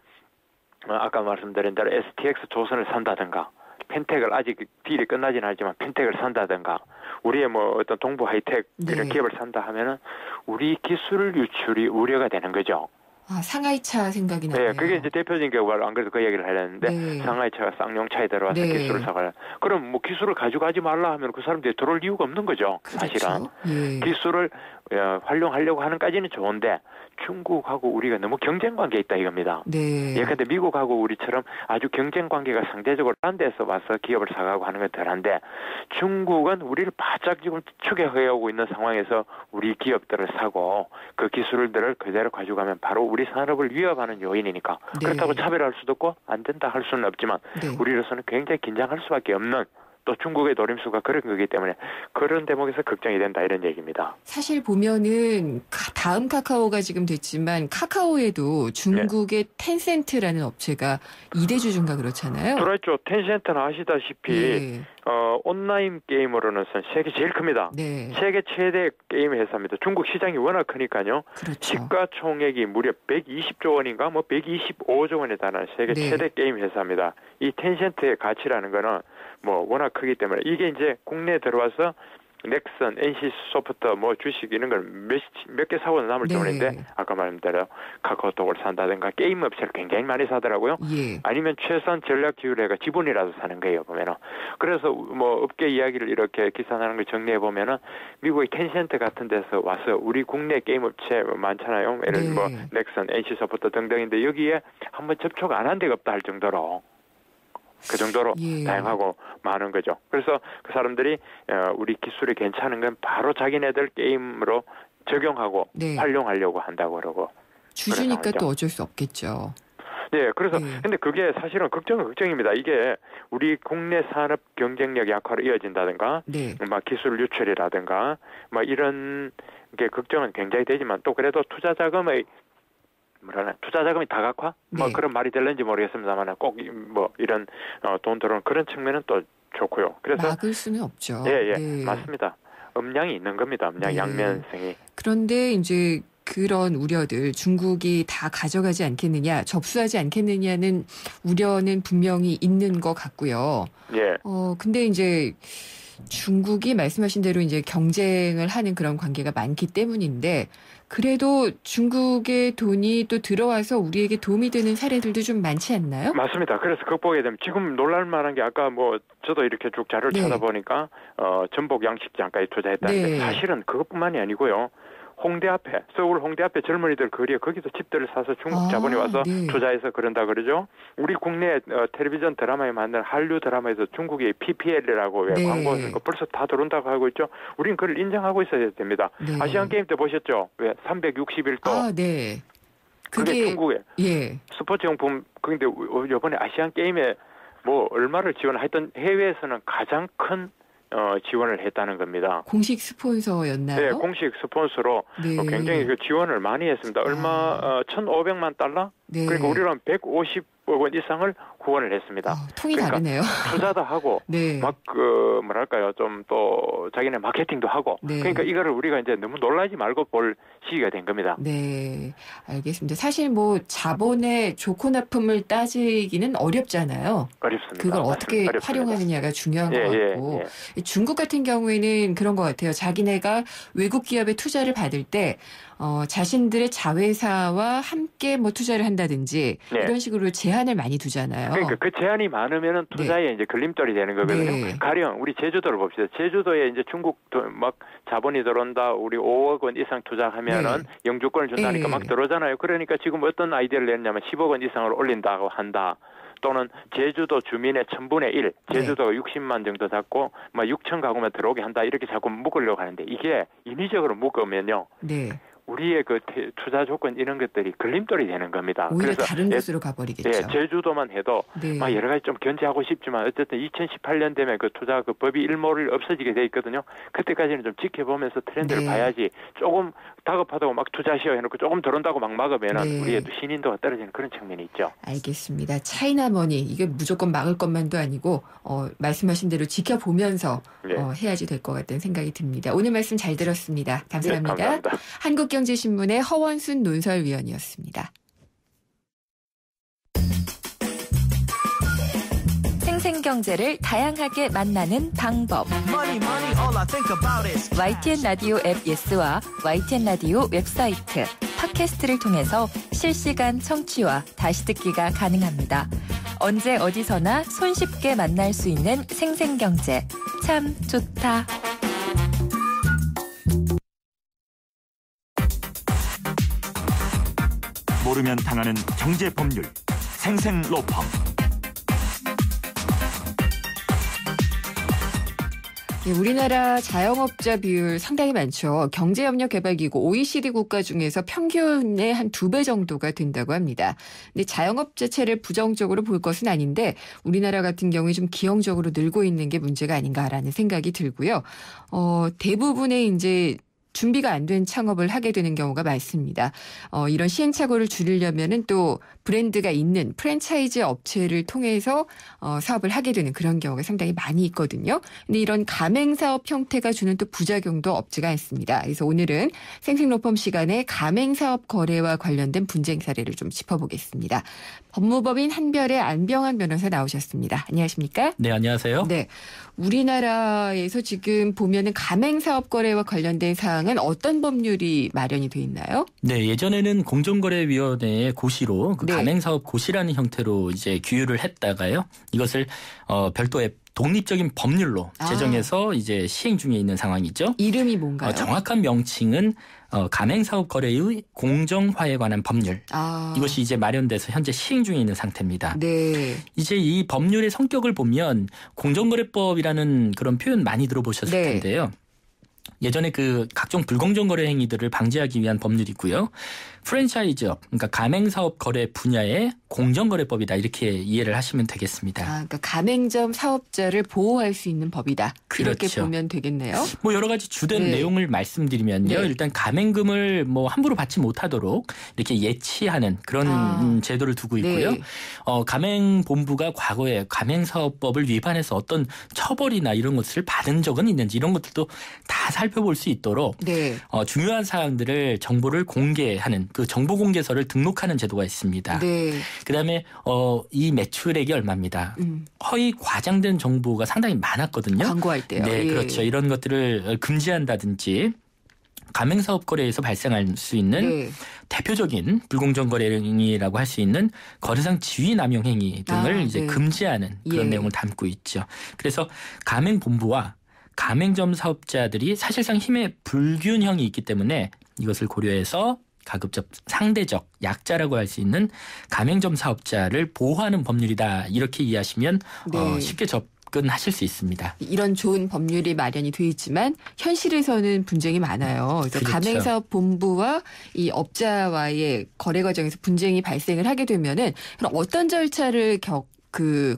아까 말씀드린 대로 STX 조선을 산다든가, 펜텍을 아직 딜이 끝나지는 않지만 펜텍을 산다든가, 우리의 어떤 동부 하이텍 이런 기업을 산다 하면은 우리 기술 유출이 우려가 되는 거죠. 상하이차 생각이 나네요. 네, 그게 이제 대표적인 경우가 안 그래도 그 얘기를 하려는데 네. 상하이차가 쌍용차에 들어와서 네. 기술을 사가요. 그럼 기술을 가져가지 말라 하면 그 사람들이 들어올 이유가 없는 거죠. 그렇죠. 사실은. 예. 기술을 활용하려고 하는까지는 좋은데 중국하고 우리가 너무 경쟁 관계에 있다 이겁니다. 네. 예컨대 미국하고 우리처럼 아주 경쟁 관계가 상대적으로 딴 데서 와서 기업을 사가고 하는 건 덜한데 중국은 우리를 바짝 지금 추격해오고 있는 상황에서 우리 기업들을 사고 그 기술들을 그대로 가져가면 바로 우리 산업을 위협하는 요인이니까 네. 그렇다고 차별할 수도 없고 안 된다 할 수는 없지만 네. 우리로서는 굉장히 긴장할 수밖에 없는 또 중국의 노림수가 그런 거기 때문에 그런 대목에서 걱정이 된다 이런 얘기입니다. 사실 보면은 다음 카카오가 지금 됐지만 카카오에도 중국의 텐센트라는 업체가 2대 주주인가 그렇잖아요. 그렇죠. 텐센트는 아시다시피 네. 온라인 게임으로는 세계 제일 큽니다. 네. 세계 최대 게임 회사입니다. 중국 시장이 워낙 크니까요. 그렇죠. 시가총액이 무려 120조 원인가 125조 원에 달하는 세계 네. 최대 게임 회사입니다. 이 텐센트의 가치라는 거는 워낙 크기 때문에 이게 이제 국내에 들어와서 넥슨, NC 소프트, 주식 이런 걸 몇 개 사고 남을 네. 정도인데 아까 말씀대로 카카오톡을 산다든가 게임 업체를 굉장히 많이 사더라고요. 예. 아니면 최소한 전략 기울여가 지분이라도 사는 거예요 보면은. 그래서 업계 이야기를 이렇게 기사나는 걸 정리해 보면은 미국의 텐센트 같은 데서 와서 우리 국내 게임 업체 많잖아요. 예를 들어 넥슨, NC 소프트 등등인데 여기에 한번 접촉 안 한 데가 없다 할 정도로. 그 정도로 예. 다양하고 많은 거죠. 그래서 그 사람들이 우리 기술이 괜찮은 건 바로 자기네들 게임으로 적용하고 네. 활용하려고 한다고 그러고. 주주니까 또 어쩔 수 없겠죠. 네, 그래서 근데 그게 사실은 걱정입니다. 이게 우리 국내 산업 경쟁력 약화로 이어진다든가, 네. 기술 유출이라든가, 이런 게 걱정은 굉장히 되지만 또 그래도 투자 자금이 다각화? 네. 그런 말이 될는지 모르겠습니다만 꼭 이런 돈 들어오는 그런 측면은 또 좋고요. 그래서 막을 수는 없죠. 예, 네. 맞습니다. 음량이 있는 겁니다. 음량, 네. 양면성이. 그런데 이제 그런 우려들 중국이 다 가져가지 않겠느냐, 접수하지 않겠느냐는 우려는 분명히 있는 것 같고요. 예. 근데 이제 중국이 말씀하신 대로 이제 경쟁을 하는 그런 관계가 많기 때문인데 그래도 중국의 돈이 또 들어와서 우리에게 도움이 되는 사례들도 좀 많지 않나요? 맞습니다. 그래서 극복해야 되면 지금 놀랄만한 게 아까 뭐 저도 이렇게 쭉 자료를 네. 찾아보니까 전복 양식장까지 투자했다는데 네. 사실은 그것뿐만이 아니고요. 홍대 앞에 서울 홍대 앞에 젊은이들 거리에 거기도 집들을 사서 중국 자본이 와서 네. 투자해서 그런다 그러죠. 우리 국내 텔레비전 드라마에 만든 한류 드라마에서 중국의 PPL이라고 왜 네. 광고하는 거 벌써 다 들어온다고 하고 있죠. 우린 그걸 인정하고 있어야 됩니다. 네. 아시안 게임 때 보셨죠? 왜 361도 네. 그게 중국의 예. 스포츠 용품 근데 이번에 아시안 게임에 뭐 얼마를 지원했던 해외에서는 가장 큰 지원을 했다는 겁니다. 공식 스폰서였나요? 네, 공식 스폰서로 네. 굉장히 그 지원을 많이 했습니다. 얼마 1,500만 달러? 네. 그러니까 우리는 150억 원 이상을 후원을 했습니다. 통이 그러니까 다르네요. 투자도 하고 네. 막 뭐랄까요? 좀 또 자기네 마케팅도 하고 네. 그러니까 이거를 우리가 이제 너무 놀라지 말고 볼 시기가 된 겁니다. 네, 알겠습니다. 사실 뭐 자본의 좋고 나쁨을 따지기는 어렵잖아요. 어렵습니다. 그걸 어떻게 어렵습니다. 활용하느냐가 중요한 것 같고 중국 같은 경우에는 그런 것 같아요. 자기네가 외국 기업에 투자를 받을 때 자신들의 자회사와 함께 뭐 투자를 한다든지 네. 이런 식으로 제한을 많이 두잖아요. 그러니까 그 제한이 많으면은 투자에 이제 걸림돌이 되는 거거든요. 네. 가령 우리 제주도를 봅시다. 제주도에 이제 중국 막 자본이 들어온다. 우리 5억 원 이상 투자하면은 영주권을 준다니까 막 들어오잖아요. 그러니까 지금 어떤 아이디어를 냈냐면 10억 원 이상을 올린다고 한다. 또는 제주도 주민의 1000분의 1, 제주도가 60만 정도 잡고 막 6천 가구만 들어오게 한다. 이렇게 자꾸 묶으려고 하는데 이게 인위적으로 묶으면요. 네. 우리의 그 투자 조건 이런 것들이 걸림돌이 되는 겁니다. 오히려 그래서 다른 곳으로 가버리겠죠. 네, 제주도만 해도 네. 막 여러 가지 좀 견제하고 싶지만 어쨌든 2018년 되면 그 투자 그 법이 일몰을 없어지게 돼 있거든요. 그때까지는 좀 지켜보면서 트렌드를 봐야지 조금 다급하다고 막 투자시어 해놓고 조금 들어온다고 막 막으면은 우리의 또 신인도가 떨어지는 그런 측면이 있죠. 알겠습니다. 차이나머니 이게 무조건 막을 것만도 아니고 말씀하신 대로 지켜보면서 해야지 될 것 같다는 생각이 듭니다. 오늘 말씀 잘 들었습니다. 감사합니다. 네, 감사합니다. 한국경제신문의 허원순 논설위원이었습니다. 생생경제를 다양하게 만나는 방법. YTN 라디오 앱 예스와 YTN 라디오 웹사이트, 팟캐스트를 통해서 실시간 청취와 다시 듣기가 가능합니다. 언제 어디서나 손쉽게 만날 수 있는 생생경제. 참 좋다. 모르면 당하는 경제 법률 생생로펌. 우리나라 자영업자 비율 상당히 많죠. 경제협력개발기구 OECD 국가 중에서 평균의 한 2배 정도가 된다고 합니다. 근데 자영업 자체를 부정적으로 볼 것은 아닌데 우리나라 같은 경우에 좀 기형적으로 늘고 있는 게 문제가 아닌가라는 생각이 들고요. 대부분의 이제 준비가 안 된 창업을 하게 되는 경우가 많습니다. 이런 시행착오를 줄이려면은 또 브랜드가 있는 프랜차이즈 업체를 통해서 사업을 하게 되는 그런 경우가 상당히 많이 있거든요. 근데 이런 가맹사업 형태가 주는 또 부작용도 없지가 않습니다. 그래서 오늘은 생생로펌 시간에 가맹사업 거래와 관련된 분쟁 사례를 좀 짚어보겠습니다. 법무법인 한별의 안병환 변호사 나오셨습니다. 안녕하십니까? 네, 안녕하세요. 네. 우리나라에서 지금 보면은 가맹사업 거래와 관련된 사항은 어떤 법률이 마련이 돼 있나요? 네, 예전에는 공정거래위원회의 고시로 그 가맹사업 고시라는 형태로 이제 규율을 했다가요. 이것을 별도의 독립적인 법률로 제정해서 이제 시행 중에 있는 상황이죠. 이름이 뭔가요? 정확한 명칭은 가맹사업 거래의 공정화에 관한 법률. 이것이 이제 마련돼서 현재 시행 중에 있는 상태입니다. 네. 이제 이 법률의 성격을 보면 공정거래법이라는 그런 표현 많이 들어보셨을 텐데요. 예전에 그 각종 불공정 거래 행위들을 방지하기 위한 법률이고요. 프랜차이즈업, 그러니까 가맹사업 거래 분야의 공정거래법이다 이렇게 이해를 하시면 되겠습니다. 그러니까 가맹점 사업자를 보호할 수 있는 법이다. 이렇게 보면 되겠네요. 뭐 여러 가지 주된 내용을 말씀드리면요. 일단 가맹금을 뭐 함부로 받지 못하도록 이렇게 예치하는 그런 제도를 두고 있고요. 가맹본부가 과거에 가맹사업법을 위반해서 어떤 처벌이나 이런 것을 받은 적은 있는지 이런 것들도 다 살펴볼 수 있도록 중요한 사항들을 정보를 공개하는 그 정보공개서를 등록하는 제도가 있습니다. 그다음에 이 매출액이 얼마입니다. 허위 과장된 정보가 상당히 많았거든요. 광고할 때요. 네, 예. 그렇죠. 이런 것들을 금지한다든지 가맹사업 거래에서 발생할 수 있는 네. 대표적인 불공정 거래 행위라고 할 수 있는 거래상 지위 남용 행위 등을 이제 네. 금지하는 그런 예. 내용을 담고 있죠. 그래서 가맹본부와 가맹점 사업자들이 사실상 힘의 불균형이 있기 때문에 이것을 고려해서 가급적 상대적 약자라고 할 수 있는 가맹점 사업자를 보호하는 법률이다. 이렇게 이해하시면 네. 쉽게 접근하실 수 있습니다. 이런 좋은 법률이 마련이 돼 있지만 현실에서는 분쟁이 많아요. 그래서 그렇죠. 가맹사업본부와 이 업자와의 거래 과정에서 분쟁이 발생을 하게 되면은 그럼 어떤 절차를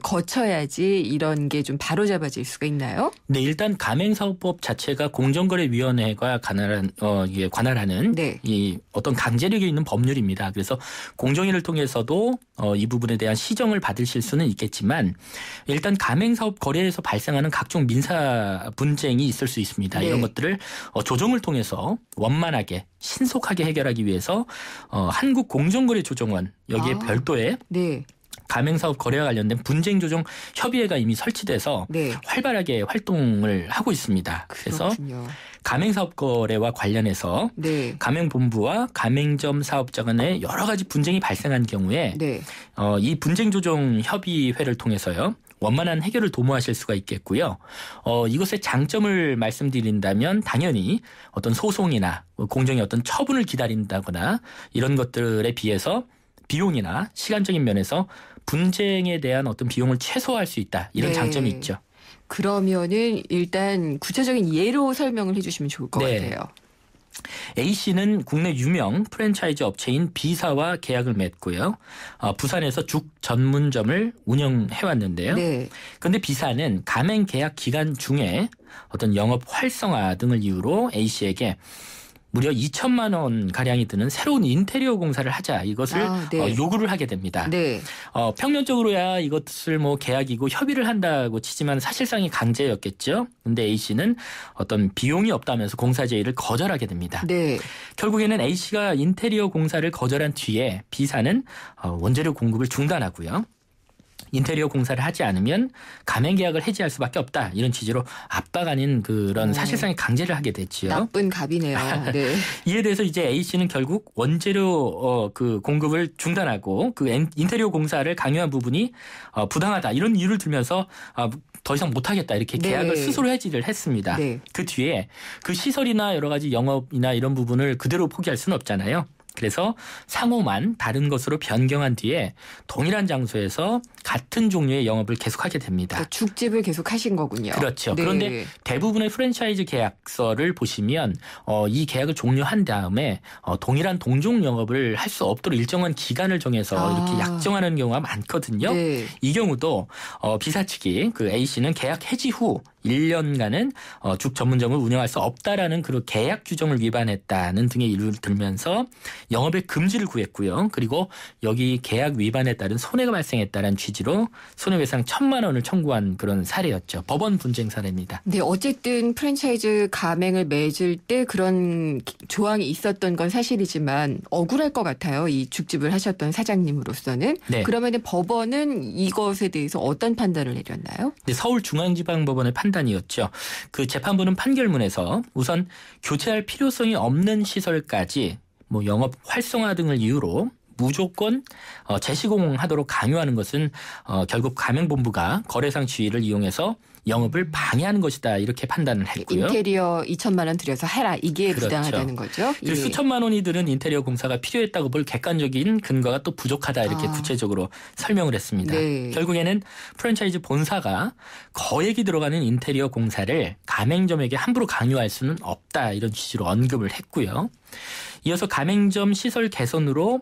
거쳐야지 이런 게 좀 바로잡아질 수가 있나요? 네, 일단 가맹사업법 자체가 공정거래위원회가 관할하는 네. 이 어떤 강제력이 있는 법률입니다. 그래서 공정위를 통해서도 이 부분에 대한 시정을 받으실 수는 있겠지만 일단 가맹사업 거래에서 발생하는 각종 민사 분쟁이 있을 수 있습니다. 네. 이런 것들을 조정을 통해서 원만하게 신속하게 해결하기 위해서 한국공정거래조정원 여기에 별도의 네. 가맹사업 거래와 관련된 분쟁조정 협의회가 이미 설치돼서 네. 활발하게 활동을 하고 있습니다. 그래서 그렇군요. 가맹사업 거래와 관련해서 네. 가맹본부와 가맹점 사업자 간에 여러 가지 분쟁이 발생한 경우에 네. 이 분쟁조정 협의회를 통해서요. 원만한 해결을 도모하실 수가 있겠고요. 이것의 장점을 말씀드린다면 당연히 어떤 소송이나 공정의 어떤 처분을 기다린다거나 이런 것들에 비해서 비용이나 시간적인 면에서 분쟁에 대한 어떤 비용을 최소화할 수 있다. 이런 네. 장점이 있죠. 그러면은 일단 구체적인 예로 설명을 해주시면 좋을 것 네. 같아요. A씨는 국내 유명 프랜차이즈 업체인 B사와 계약을 맺고요. 부산에서 죽 전문점을 운영해왔는데요. 네. 그런데 B사는 가맹 계약 기간 중에 어떤 영업 활성화 등을 이유로 A씨에게 무려 2천만 원 가량이 드는 새로운 인테리어 공사를 하자 이것을 네. 요구를 하게 됩니다. 네. 평면적으로야 이것을 계약이고 협의를 한다고 치지만 사실상이 강제였겠죠. 그런데 A 씨는 어떤 비용이 없다면서 공사 제의를 거절하게 됩니다. 네. 결국에는 A 씨가 인테리어 공사를 거절한 뒤에 B사는 원재료 공급을 중단하고요. 인테리어 공사를 하지 않으면 가맹 계약을 해지할 수밖에 없다. 이런 취지로 압박 아닌 그런 사실상의 강제를 하게 됐지요. 나쁜 갑이네요. 네. 이에 대해서 이제 A 씨는 결국 원재료 공급을 중단하고 그 인테리어 공사를 강요한 부분이 부당하다. 이런 이유를 들면서 더 이상 못하겠다. 이렇게 계약을 네. 스스로 해지를 했습니다. 네. 그 뒤에 그 시설이나 여러 가지 영업이나 이런 부분을 그대로 포기할 수는 없잖아요. 그래서 상호만 다른 것으로 변경한 뒤에 동일한 장소에서 같은 종류의 영업을 계속하게 됩니다. 그러니까 죽집을 계속 하신 거군요. 그렇죠. 네. 그런데 대부분의 프랜차이즈 계약서를 보시면 이 계약을 종료한 다음에 동일한 동종 영업을 할 수 없도록 일정한 기간을 정해서 이렇게 약정하는 경우가 많거든요. 네. 이 경우도 B사 측이 그 A씨는 계약 해지 후 1년간은 죽 전문점을 운영할 수 없다라는 그 계약 규정을 위반했다는 등의 이유를 들면서 영업의 금지를 구했고요. 그리고 여기 계약 위반에 따른 손해가 발생했다는 취지로 손해배상 1,000만 원을 청구한 그런 사례였죠. 법원 분쟁 사례입니다. 네, 어쨌든 프랜차이즈 가맹을 맺을 때 그런 조항이 있었던 건 사실이지만 억울할 것 같아요. 이 죽집을 하셨던 사장님으로서는. 네. 그러면 법원은 이것에 대해서 어떤 판단을 내렸나요? 네, 서울중앙지방법원의 판단이었죠. 그 재판부는 판결문에서 우선 교체할 필요성이 없는 시설까지 영업 활성화 등을 이유로 무조건 재시공하도록 강요하는 것은 결국 가맹본부가 거래상 지위를 이용해서 영업을 방해하는 것이다 이렇게 판단을 했고요. 인테리어 2천만 원 들여서 해라 이게 그렇죠. 부당하다는 거죠. 예. 수천만 원이 드는 인테리어 공사가 필요했다고 볼 객관적인 근거가 또 부족하다 이렇게 구체적으로 설명을 했습니다. 네. 결국에는 프랜차이즈 본사가 거액이 들어가는 인테리어 공사를 가맹점에게 함부로 강요할 수는 없다 이런 취지로 언급을 했고요. 이어서 가맹점 시설 개선으로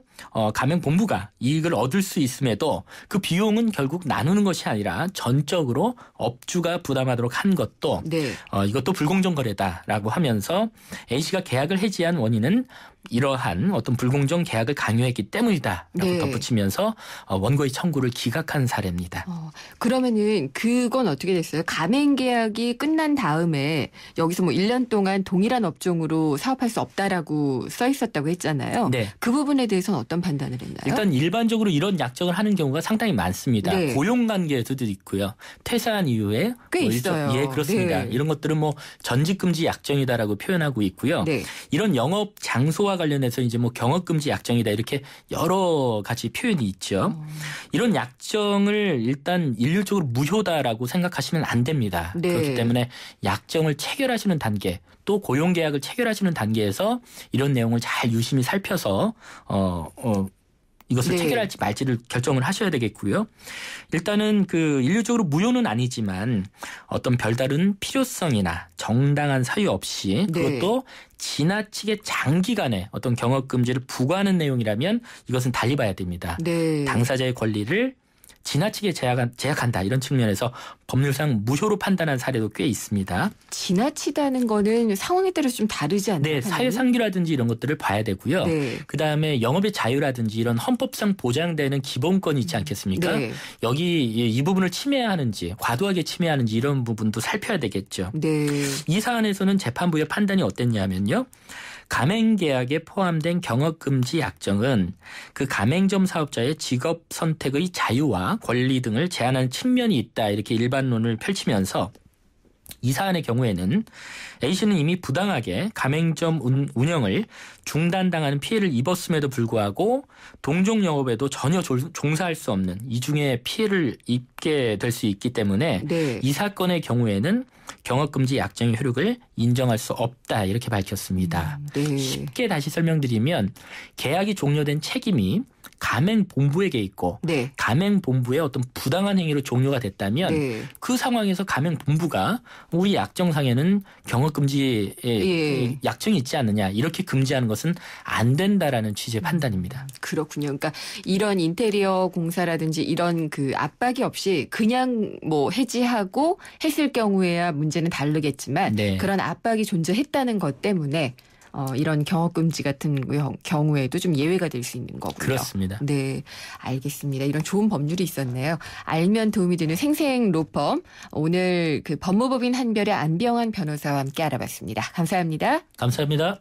가맹본부가 이익을 얻을 수 있음에도 그 비용은 결국 나누는 것이 아니라 전적으로 업주가 부담하도록 한 것도 네. 이것도 불공정 거래다라고 하면서 A씨가 계약을 해지한 원인은 이러한 어떤 불공정 계약을 강요했기 때문이다라고 네. 덧붙이면서 원고의 청구를 기각한 사례입니다. 그러면은 그건 어떻게 됐어요? 가맹 계약이 끝난 다음에 여기서 1년 동안 동일한 업종으로 사업할 수 없다라고 써 있었다고 했잖아요. 네. 그 부분에 대해서는 어떤 판단을 했나요? 일단 일반적으로 이런 약정을 하는 경우가 상당히 많습니다. 네. 고용관계에서도 있고요. 퇴사한 이후에 꽤 있어요. 예, 그렇습니다. 네. 이런 것들은 뭐 전직금지 약정이다라고 표현하고 있고요. 네. 이런 영업 장소와 관련해서 이제 뭐 경업금지 약정이다 이렇게 여러 가지 표현이 있죠. 이런 약정을 일단 일률적으로 무효다라고 생각하시면 안 됩니다. 네. 그렇기 때문에 약정을 체결하시는 단계 또 고용계약을 체결하시는 단계에서 이런 내용을 잘 유심히 살펴서 이것을 네. 체결할지 말지를 결정을 하셔야 되겠고요. 일단은 그 일률적으로 무효는 아니지만 어떤 별다른 필요성이나 정당한 사유 없이 그것도 지나치게 장기간의 어떤 경업금지를 부과하는 내용이라면 이것은 달리 봐야 됩니다. 네. 당사자의 권리를 지나치게 제약한다 이런 측면에서 법률상 무효로 판단한 사례도 꽤 있습니다. 지나치다는 거는 상황에 따라서 좀 다르지 않나요? 네, 사회상규라든지 이런 것들을 봐야 되고요. 네. 그다음에 영업의 자유라든지 이런 헌법상 보장되는 기본권이 있지 않겠습니까? 네. 여기 이 부분을 침해하는지 과도하게 침해하는지 이런 부분도 살펴야 되겠죠. 네. 이 사안에서는 재판부의 판단이 어땠냐면요. 가맹계약에 포함된 경업금지 약정은 그 가맹점 사업자의 직업 선택의 자유와 권리 등을 제한하는 측면이 있다 이렇게 일반론을 펼치면서 이 사안의 경우에는 A씨는 이미 부당하게 가맹점 운영을 중단당하는 피해를 입었음에도 불구하고 동종 영업에도 전혀 종사할 수 없는 이중의 피해를 입게 될 수 있기 때문에 이 사건의 경우에는 경업금지 약정의 효력을 인정할 수 없다 이렇게 밝혔습니다. 쉽게 다시 설명드리면 계약이 종료된 책임이 가맹본부에게 있고 가맹본부의 어떤 부당한 행위로 종료가 됐다면 그 상황에서 가맹본부가 우리 약정상에는 경업금지 약정이 있지 않느냐 이렇게 금지하는 것은 안 된다라는 취지의 판단입니다. 그렇군요. 그러니까 이런 인테리어 공사라든지 이런 그 압박이 없이 그냥 뭐 해지하고 했을 경우에야 문제는 다르겠지만 그런 압박이 존재했다는 것 때문에 이런 경업금지 같은 경우에도 좀 예외가 될 수 있는 거고요. 그렇습니다. 네, 알겠습니다. 이런 좋은 법률이 있었네요. 알면 도움이 되는 생생로펌 오늘 그 법무법인 한별의 안병환 변호사와 함께 알아봤습니다. 감사합니다. 감사합니다.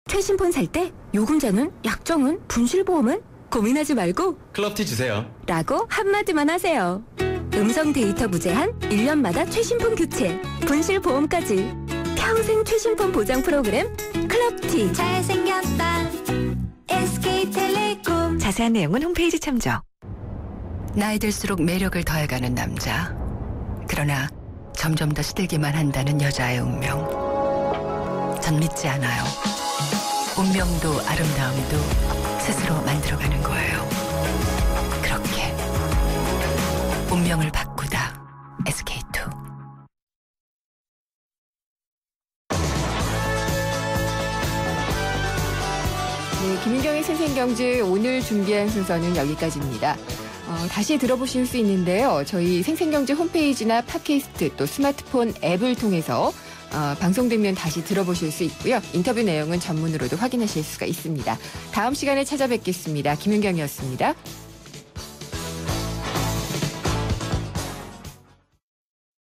최신폰 살 때 요금제는 약정은 분실보험은 고민하지 말고 클럽티 주세요 라고 한마디만 하세요. 음성 데이터 무제한 1년마다 최신폰 교체 분실보험까지 평생 최신폰 보장 프로그램 클럽티. 잘생겼다 SK텔레콤. 자세한 내용은 홈페이지 참조. 나이 들수록 매력을 더해가는 남자. 그러나 점점 더 시들기만 한다는 여자의 운명. 전 믿지 않아요. 운명도 아름다움도 스스로 만들어가는 거예요. 그렇게 운명을 바꾸다. SK2. 네, 김윤경의 생생경제 오늘 준비한 순서는 여기까지입니다. 다시 들어보실 수 있는데요. 저희 생생경제 홈페이지나 팟캐스트 또 스마트폰 앱을 통해서 방송되면 다시 들어보실 수 있고요. 인터뷰 내용은 전문으로도 확인하실 수가 있습니다. 다음 시간에 찾아뵙겠습니다. 김윤경이었습니다.